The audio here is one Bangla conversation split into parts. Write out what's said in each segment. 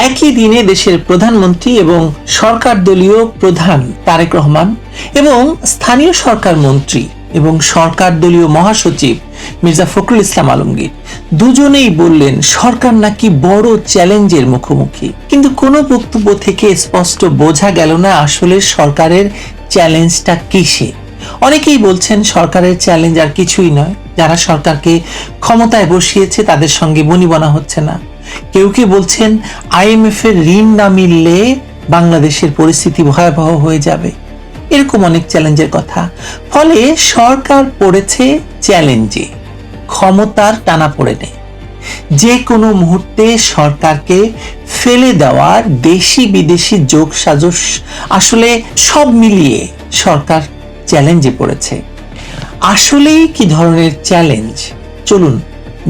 একই দিনে দেশের প্রধানমন্ত্রী এবং সরকার দলীয় প্রধান তারেক রহমান এবং স্থানীয় সরকার মন্ত্রী এবং সরকার দলীয় মহাসচিব মির্জা ফখরুল ইসলাম আলমগীর দুজনেই বললেন সরকার নাকি বড় চ্যালেঞ্জের মুখোমুখি। কিন্তু কোনো বক্তব্য থেকে স্পষ্ট বোঝা গেল না আসলে সরকারের চ্যালেঞ্জটা কিসে। অনেকেই বলছেন সরকারের চ্যালেঞ্জ আর কিছুই নয়, যারা সরকারকে ক্ষমতায় বসিয়েছে তাদের সঙ্গে বনিবনা হচ্ছে না। কেউ কেউ বলছেন IMF এর ঋণ না মিললে বাংলাদেশের পরিস্থিতি ভয়াবহ হয়ে যাবে। এরকম অনেক চ্যালেঞ্জের কথা। ফলে সরকার পড়েছে চ্যালেঞ্জে, ক্ষমতার টানাপোড়েনে। যে কোনো মুহূর্তে সরকারকে ফেলে দেওয়ার দেশি বিদেশি যোগসাজশ, আসলে সব মিলিয়ে সরকার চ্যালেঞ্জে পড়েছে। আসলেই কি ধরনের চ্যালেঞ্জ, চলুন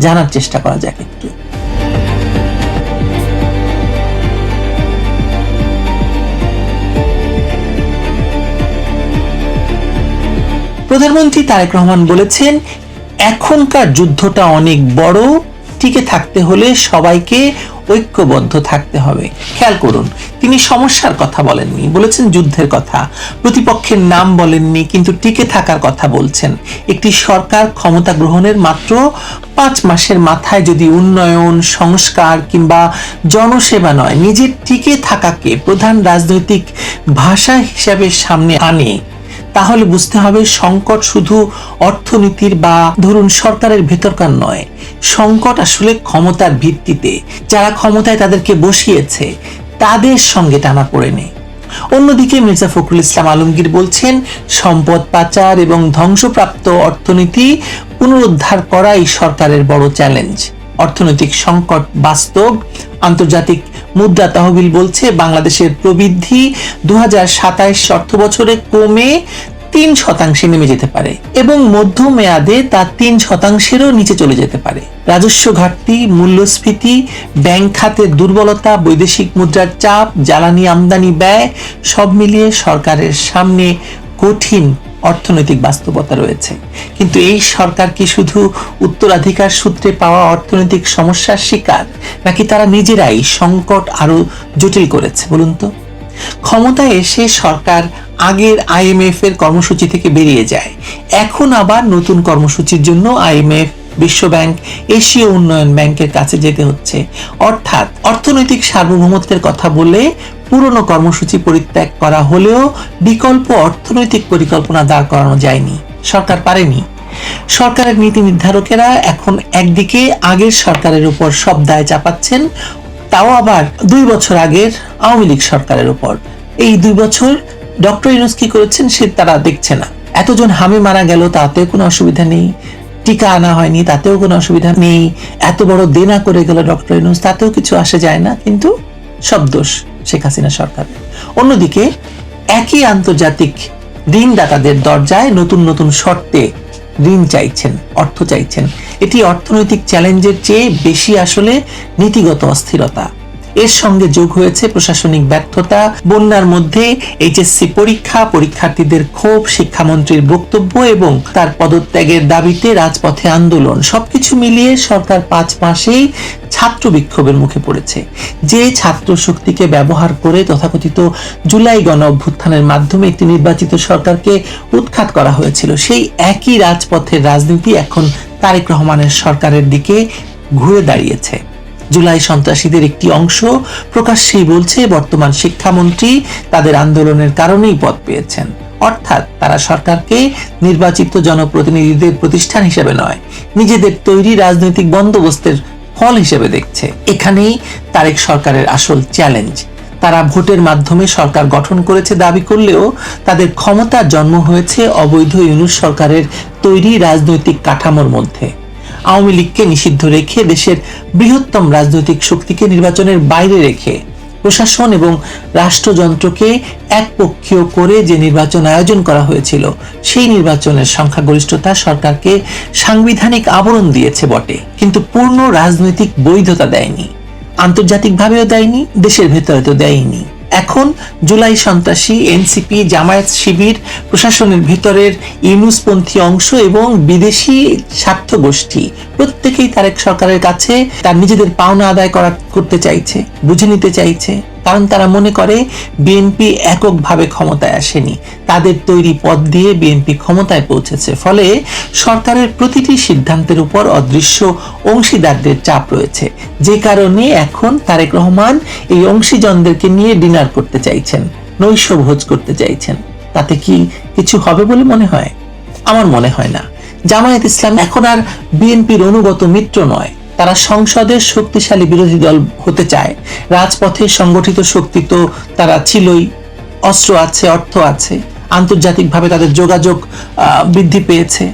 জানার চেষ্টা করা যাক একটু। প্রধানমন্ত্রী তারেক রহমান বলেছেন এখনকার যুদ্ধটা অনেক বড়, টিকে থাকতে হলে সবাইকে ঐক্যবদ্ধ থাকতে হবে। খেয়াল করুন, তিনি সমস্যার কথা বলেননি, বলেছেন যুদ্ধের কথা। প্রতিপক্ষের নাম বলেননি, কিন্তু টিকে থাকার কথা বলছেন। একটি সরকার ক্ষমতা গ্রহণের মাত্র 5 মাসের মাথায় যদি উন্নয়ন, সংস্কার কিংবা জনসেবা নয়, নিজের টিকে থাকাকে প্রধান রাজনৈতিক ভাষা হিসাবে সামনে আনে, তাহলে বুঝতে হবে সংকট শুধু অর্থনীতির বা ধরুন সরকারের ভেতরকার নয়, সংকট আসলে ক্ষমতার ভিত্তিতে, যারা ক্ষমতায় তাদেরকে বসিয়েছে তাদের সঙ্গে টানা পড়ে নেই। অন্যদিকে মির্জা ফখরুল ইসলাম আলমগীর বলছেন সম্পদ পাচার এবং ধ্বংসপ্রাপ্ত অর্থনীতি পুনরুদ্ধার করাই সরকারের বড় চ্যালেঞ্জ। অর্থনৈতিক সংকট বাস্তব। আন্তর্জাতিক মুদ্রা তহবিল বলছে বাংলাদেশের প্রবৃদ্ধি 2027 অর্থ বছরে কমে 3% নেমে যেতে পারে এবং মধ্যমেয়াদে তা 3%-এরও নিচে চলে যেতে পারে। রাজস্ব ঘাটতি, মূল্যস্ফীতি, ব্যাংক খাতের দুর্বলতা, বৈদেশিক মুদ্রার চাপ, জ্বালানি আমদানি ব্যয়, সব মিলিয়ে সরকারের সামনে কঠিন অর্থনৈতিক বাস্তবতা রয়েছে। কিন্তু এই সরকার কি শুধু উত্তরাধিকার সূত্রে পাওয়া অর্থনৈতিক সমস্যার শিকার, নাকি তারা নিজেরাই সংকট আরো জটিল করেছে বলুন তো? ক্ষমতায় এসে সরকার আগের IMF এর কর্মসূচি থেকে বেরিয়ে যায়, এখন আবার নতুন কর্মসূচির জন্য IMF, বিশ্বব্যাংক, এশীয় উন্নয়ন ব্যাংকের কাছে যেতে হচ্ছে। অর্থাৎ অর্থনৈতিক সার্বভৌমত্বের কথা বলে পুরনো কর্মসূচি পরিত্যাগ করা হলেও বিকল্প অর্থনৈতিক পরিকল্পনা দাঁড় করানো যায়নি, সরকার পারেনি। সরকারের নীতি নির্ধারকেরা এখন একদিকে আগের সরকারের উপর সব দায় চাপাচ্ছেন, তাও আবার 2 বছর আগের আওয়ামী লীগ সরকারের উপর। এই 2 বছর ডক্টর ইউনূস কি করেছেন সে তারা দেখছে না। এতজন হামে মারা গেল, তাতেও কোনো অসুবিধা নেই। টিকা আনা হয়নি, তাতেও কোনো অসুবিধা নেই। এত বড় দেনা করে গেল ডক্টর ইউনূস, তাতেও কিছু আসে যায় না। কিন্তু সব দোষ শেখ হাসিনা সরকার। অন্যদিকে একই আন্তর্জাতিক ঋণদাতাদের দরজায় নতুন নতুন শর্তে ঋণ চাইছেন, অর্থ চাইছেন। এটি অর্থনৈতিক চ্যালেঞ্জের চেয়ে বেশি আসলে নীতিগত অস্থিরতা। এর সঙ্গে যোগ হয়েছে প্রশাসনিক ব্যর্থতা, বন্যার মধ্যে HSC পরীক্ষা, পরীক্ষার্থীদের ক্ষোভ, শিক্ষামন্ত্রীর বক্তব্য এবং তার পদত্যাগের দাবিতে রাজপথে আন্দোলন। সবকিছু মিলিয়ে সরকার 5 মাসেই ছাত্র বিক্ষোভের মুখে পড়েছে। যে ছাত্র শক্তিকে ব্যবহার করে তথাকথিত জুলাই গণ অভ্যুত্থানের মাধ্যমে একটি নির্বাচিত সরকারকে উৎখাত করা হয়েছিল, সেই একই রাজপথের রাজনীতি এখন তারেক রহমানের সরকারের দিকে ঘুরে দাঁড়িয়েছে। জুলাই সন্ত্রাসীদের একটি অংশ প্রকাশ্যেই বলছে বর্তমান শিক্ষামন্ত্রী তাদের আন্দোলনের কারণেই পদ পেয়েছেন। অর্থাৎ তারা সরকারকে নির্বাচিত জনপ্রতিনিধিদের প্রতিষ্ঠান হিসেবে নয়, নিজেদের তৈরি রাজনৈতিক বন্দোবস্তের ফল হিসেবে দেখছে। এখানেই তারেক সরকারের আসল চ্যালেঞ্জ। তারা ভোটের মাধ্যমে সরকার গঠন করেছে দাবি করলেও তাদের ক্ষমতার জন্ম হয়েছে অবৈধ ইউনূস সরকারের তৈরি রাজনৈতিক কাঠামোর মধ্যে। আওয়ামী লীগকে নিষিদ্ধ রেখে, দেশের বৃহত্তম রাজনৈতিক শক্তিকে নির্বাচনের বাইরে রেখে, প্রশাসন এবং রাষ্ট্রযন্ত্রকে একপক্ষীয় করে যে নির্বাচন আয়োজন করা হয়েছিল, সেই নির্বাচনের সংখ্যাগরিষ্ঠতা সরকারকে সাংবিধানিক আবরণ দিয়েছে বটে, কিন্তু পূর্ণ রাজনৈতিক বৈধতা দেয়নি। আন্তর্জাতিকভাবেও দেয়নি, দেশের ভেতরে তো দেয়নি। এখন জুলাই সন্ত্রাসী, এনসিপি, জামায়াত শিবির, প্রশাসনের ভিতরের ইউনূসপন্থী অংশ এবং বিদেশি স্বার্থ গোষ্ঠী প্রত্যেকেই তারেক সরকারের কাছে তার নিজেদের পাওনা আদায় করতে চাইছে, বুঝে নিতে চাইছে। কারণ তারা মনে করে বিএনপি এককভাবে ক্ষমতায় আসেনি, তাদের তৈরি পথ দিয়ে বিএনপি ক্ষমতায় পৌঁছেছে। ফলে সরকারের প্রতিটি সিদ্ধান্তের উপর অদৃশ্য অংশীদারদের চাপ রয়েছে, যে কারণে এখন তারেক রহমান এই অংশীজনদেরকে নিয়ে ডিনার করতে চাইছেন, নৈশভোজ করতে চাইছেন। তাতে কি কিছু হবে বলে মনে হয়? আমার মনে হয় না। জামায়াত ইসলাম এখন আর বিএনপির অনুগত মিত্র নয়, তারা সংসদের শক্তিশালী বিরোধী দল হতে চায়। রাজপথে সংগঠিত শক্তি তো তারা ছিলই, অস্ত্র আছে, অর্থ আছে, আন্তর্জাতিকভাবে তাদের যোগাযোগ বৃদ্ধি পেয়েছে।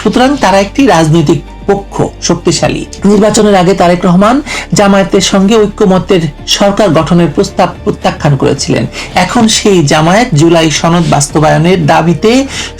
সুতরাং তারা একটি রাজনৈতিক পক্ষ, শক্তিশালী। নির্বাচনের আগে তারেক রহমান জামায়াতের সঙ্গে ঐক্যমত্যের সরকার গঠনের প্রস্তাব প্রত্যাখ্যান করেছিলেন। এখন সেই জামায়াত জুলাই সনদ বাস্তবায়নের দাবিতে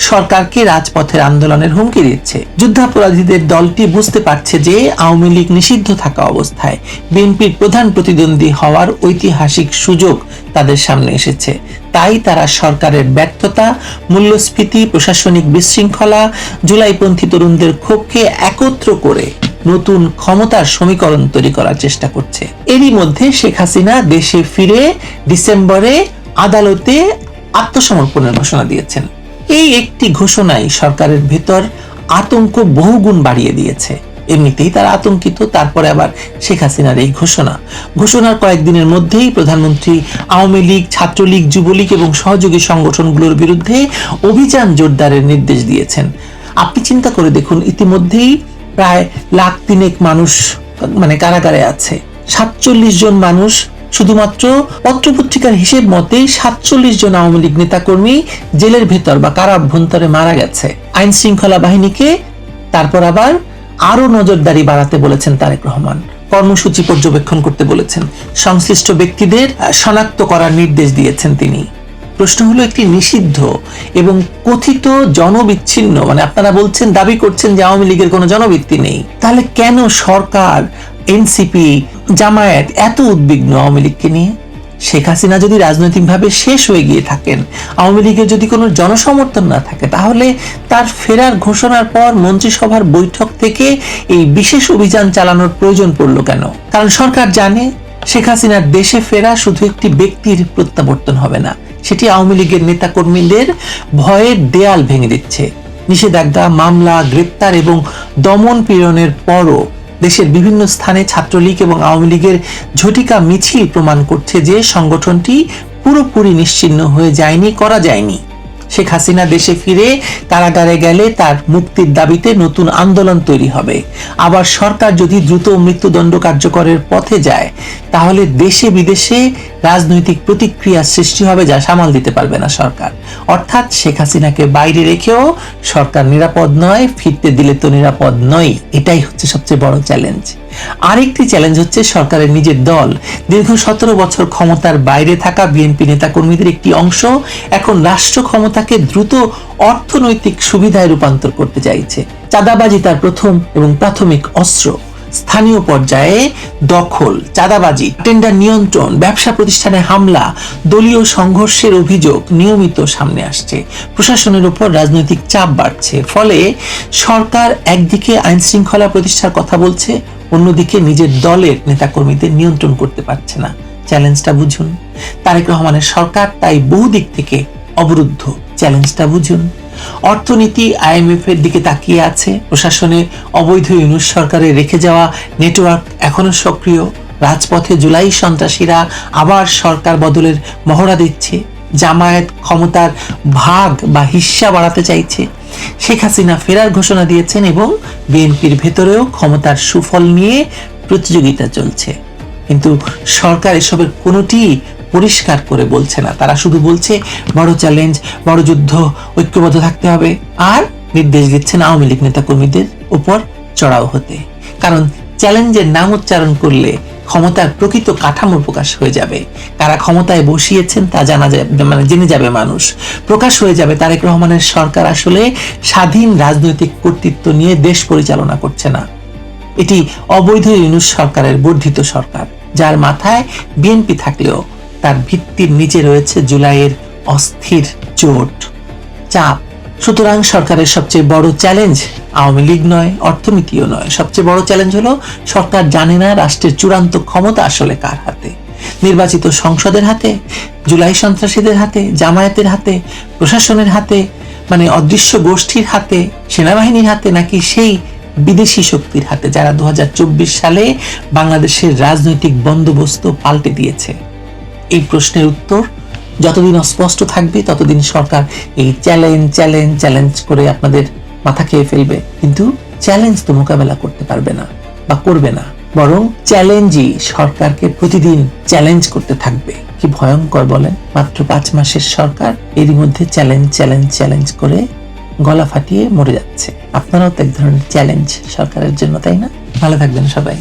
সরকারকে রাজপথের আন্দোলনের হুমকি দিচ্ছে। যুদ্ধাপরাধীদের দলটি বুঝতে পারছে যে আওয়ামী লীগ নিষিদ্ধ থাকা অবস্থায় বিএনপির প্রধান প্রতিদ্বন্দ্বী হওয়ার ঐতিহাসিক সুযোগ তাদের সামনে এসেছে। তাই তারা সরকারের ব্যর্থতা, মূল্যস্ফীতি, প্রশাসনিক বিশৃঙ্খলা, জুলাইপন্থী তরুণদের ক্ষোভকে একত্র করে নতুন ক্ষমতার সমীকরণ তৈরি করার চেষ্টা করছে। এরই মধ্যে শেখ হাসিনা দেশে ফিরে ডিসেম্বরে আদালতে আত্মসমর্পণের ঘোষণা দিয়েছেন। এই একটি ঘোষণাই সরকারের ভেতর আতঙ্ক বহুগুণ বাড়িয়ে দিয়েছে। এমনিতেই তারা আতঙ্কিত, তারপরে আবার শেখ হাসিনার এই ঘোষণার কয়েকদিনের মধ্যেই প্রধানমন্ত্রী আওয়ামী লীগ, ছাত্রলীগ, যুবলীগ এবং সহযোগী সংগঠনগুলোর বিরুদ্ধে অভিযান জোরদারের নির্দেশ দিয়েছেন। আপনি চিন্তা করে দেখুন, ইতিমধ্যেই প্রায় 1,03,000 মানুষ কারাগারে আছে। 47 জন মানুষ, শুধুমাত্র পত্রপত্রিকার হিসেব মতে 47 জন আওয়ামী লীগ নেতাকর্মী জেলের ভেতর বা কারা অভ্যন্তরে মারা গেছে। আইন শৃঙ্খলা বাহিনীকে তারপর আবার আরো নজরদারি বাড়াতে বলেছেন তারেক রহমান, কর্মসূচি পর্যবেক্ষণ করতে বলেছেন, সংশ্লিষ্ট ব্যক্তিদের শনাক্ত করার নির্দেশ দিয়েছেন তিনি। প্রশ্ন হলো, একটি নিষিদ্ধ এবং কথিত জনবিচ্ছিন্ন, আপনারা বলছেন, দাবি করছেন যে আওয়ামী লীগের কোনো জনভিত্তি নেই, তাহলে কেন সরকার, এনসিপি, জামায়াত এত উদ্বিগ্ন আওয়ামী লীগকে নিয়ে? শেখ হাসিনা যদি রাজনৈতিকভাবে শেষ হয়ে গিয়ে থাকেন, আওয়ামী লীগের যদি কোনো জনসমর্থন না থাকে, তাহলে তার ফেরার ঘোষণার পর মন্ত্রিসভার বৈঠক থেকে এই বিশেষ অভিযান চালানোর প্রয়োজন পড়লো কেন? কারণ সরকার জানে শেখ হাসিনার দেশে ফেরা শুধু একটি ব্যক্তির প্রত্যাবর্তন হবে না, সেটি আওয়ামী লীগের নেতাকর্মীদের ভয়ের দেয়াল ভেঙে দিচ্ছে। নিষেধাজ্ঞা, মামলা, গ্রেপ্তার এবং দমন পীড়নের পরও দেশের বিভিন্ন স্থানে ছাত্রলীগ এবং আওয়ামী লীগের ঝটিকা মিছিল প্রমাণ করছে যে সংগঠনটি পুরোপুরি নিশ্চিহ্ন হয়ে করা যায়নি। শেখ হাসিনা দেশে ফিরে কারাগারে গেলে তার মুক্তির দাবিতে নতুন আন্দোলন তৈরি হবে। আবার সরকার যদি দ্রুত মৃত্যুদণ্ড কার্যকরের পথে যায়, তাহলে দেশে বিদেশে রাজনৈতিক প্রতিক্রিয়া সৃষ্টি হবে, যা সামাল দিতে পারবে না সরকার। অর্থাৎ শেখ হাসিনাকে বাইরে রেখেও সরকার নিরাপদ নয়, ফিরতে দিলে তো নিরাপদ নয়। এটাই হচ্ছে সবচেয়ে বড় চ্যালেঞ্জ। আরেকটি চ্যালেঞ্জ হচ্ছে সরকারের নিজের দল। দীর্ঘ 17 বছর ক্ষমতার বাইরে থাকা বিএনপি নেতাকর্মীদের একটি অংশ এখন রাষ্ট্র ক্ষমতাকে দ্রুত অর্থনৈতিক সুবিধায় রূপান্তর করতে চাইছে। চাঁদাবাজি তার প্রথম এবং প্রাথমিক অস্ত্র। স্থানীয় পর্যায়ে দখল, চাঁদাবাজি, টেন্ডার নিয়ন্ত্রণ, ব্যবসা প্রতিষ্ঠানে হামলা, দলীয় সংঘর্ষের অভিযোগ নিয়মিত সামনে আসছে। প্রশাসনের উপর রাজনৈতিক চাপ বাড়ছে। ফলে সরকার একদিকে আইন শৃঙ্খলা প্রতিষ্ঠার কথা বলছে, অন্যদিকে নিজের দলের নেতাকর্মীদের নিয়ন্ত্রণ করতে পারছে না। চ্যালেঞ্জটা বুঝুন। তারেক রহমানের সরকার তাই বহু দিক থেকে অবরুদ্ধ। চ্যালেঞ্জটা বুঝুন। অর্থনীতি IMF এর দিকে তাকিয়ে আছে। প্রশাসনে অবৈধ ইউনূস সরকারের রেখে যাওয়া নেটওয়ার্ক এখনো সক্রিয়। রাজপথে জুলাই সন্ত্রাসীরা আবার সরকার বদলের মহড়া দিচ্ছে। জামায়াত ক্ষমতার ভাগ বা হিস্সা বাড়াতে চাইছে। শেখ হাসিনা ফেরার ঘোষণা দিয়েছেন এবং বিএনপির ভেতরেও ক্ষমতার সুফল নিয়ে প্রতিযোগিতা চলছে। কিন্তু সরকার এসবের কোনোটি পরিষ্কার করে বলছে না। তারা শুধু বলছে বড় চ্যালেঞ্জ, বড় যুদ্ধ, ঐক্যবদ্ধ থাকতে হবে, আর নির্দেশ দিচ্ছেন আওয়ামী লীগ নেতাকর্মীদের উপর চড়াও হতে। কারণ চ্যালেঞ্জের নাম উচ্চারণ করলে ক্ষমতার প্রকৃত কাঠামো প্রকাশ হয়ে যাবে। কারা ক্ষমতায় বসিয়েছেন তা জেনে যাবে মানুষ। প্রকাশ হয়ে যাবে তারেক রহমানের সরকার আসলে স্বাধীন রাজনৈতিক কর্তৃত্ব নিয়ে দেশ পরিচালনা করছে না। এটি অবৈধ ইউনূস সরকারের বর্ধিত সরকার, যার মাথায় বিএনপি থাকলেও তার ভিত্তির নিচে রয়েছে জুলাইয়ের অস্থির জোট, চাপ। সুতরাং সরকারের সবচেয়ে বড় চ্যালেঞ্জ আওয়ামী লীগ নয়, অর্থনীতিও নয়। সবচেয়ে বড় চ্যালেঞ্জ হলো সরকার জানে না রাষ্ট্রের চূড়ান্ত ক্ষমতা আসলে কার হাতে। নির্বাচিত সংসদের হাতে, জুলাই সন্ত্রাসীদের হাতে, জামায়াতের হাতে, প্রশাসনের হাতে, মানে অদৃশ্য গোষ্ঠীর হাতে, সেনাবাহিনীর হাতে, নাকি সেই বিদেশি শক্তির হাতে যারা 2024 সালে বাংলাদেশের রাজনৈতিক বন্দোবস্ত পাল্টে দিয়েছে? এই প্রশ্নের উত্তর যতদিন অস্পষ্ট থাকবে ততদিন সরকার এই চ্যালেঞ্জ করে আপনাদের মাথা খেয়ে ফেলবে, কিন্তু চ্যালেঞ্জ তো মোকাবেলা করতে পারবে না বা করবে না, বরং চ্যালেঞ্জই সরকারকে প্রতিদিন চ্যালেঞ্জ করতে থাকবে। কি ভয়ঙ্কর বলেন! মাত্র 5 মাসের সরকার এরই মধ্যে চ্যালেঞ্জ করে গলা ফাটিয়ে মরে যাচ্ছে। আপনারাও তো এক ধরনের চ্যালেঞ্জ সরকারের জন্য, তাই না? ভালো থাকবেন সবাই।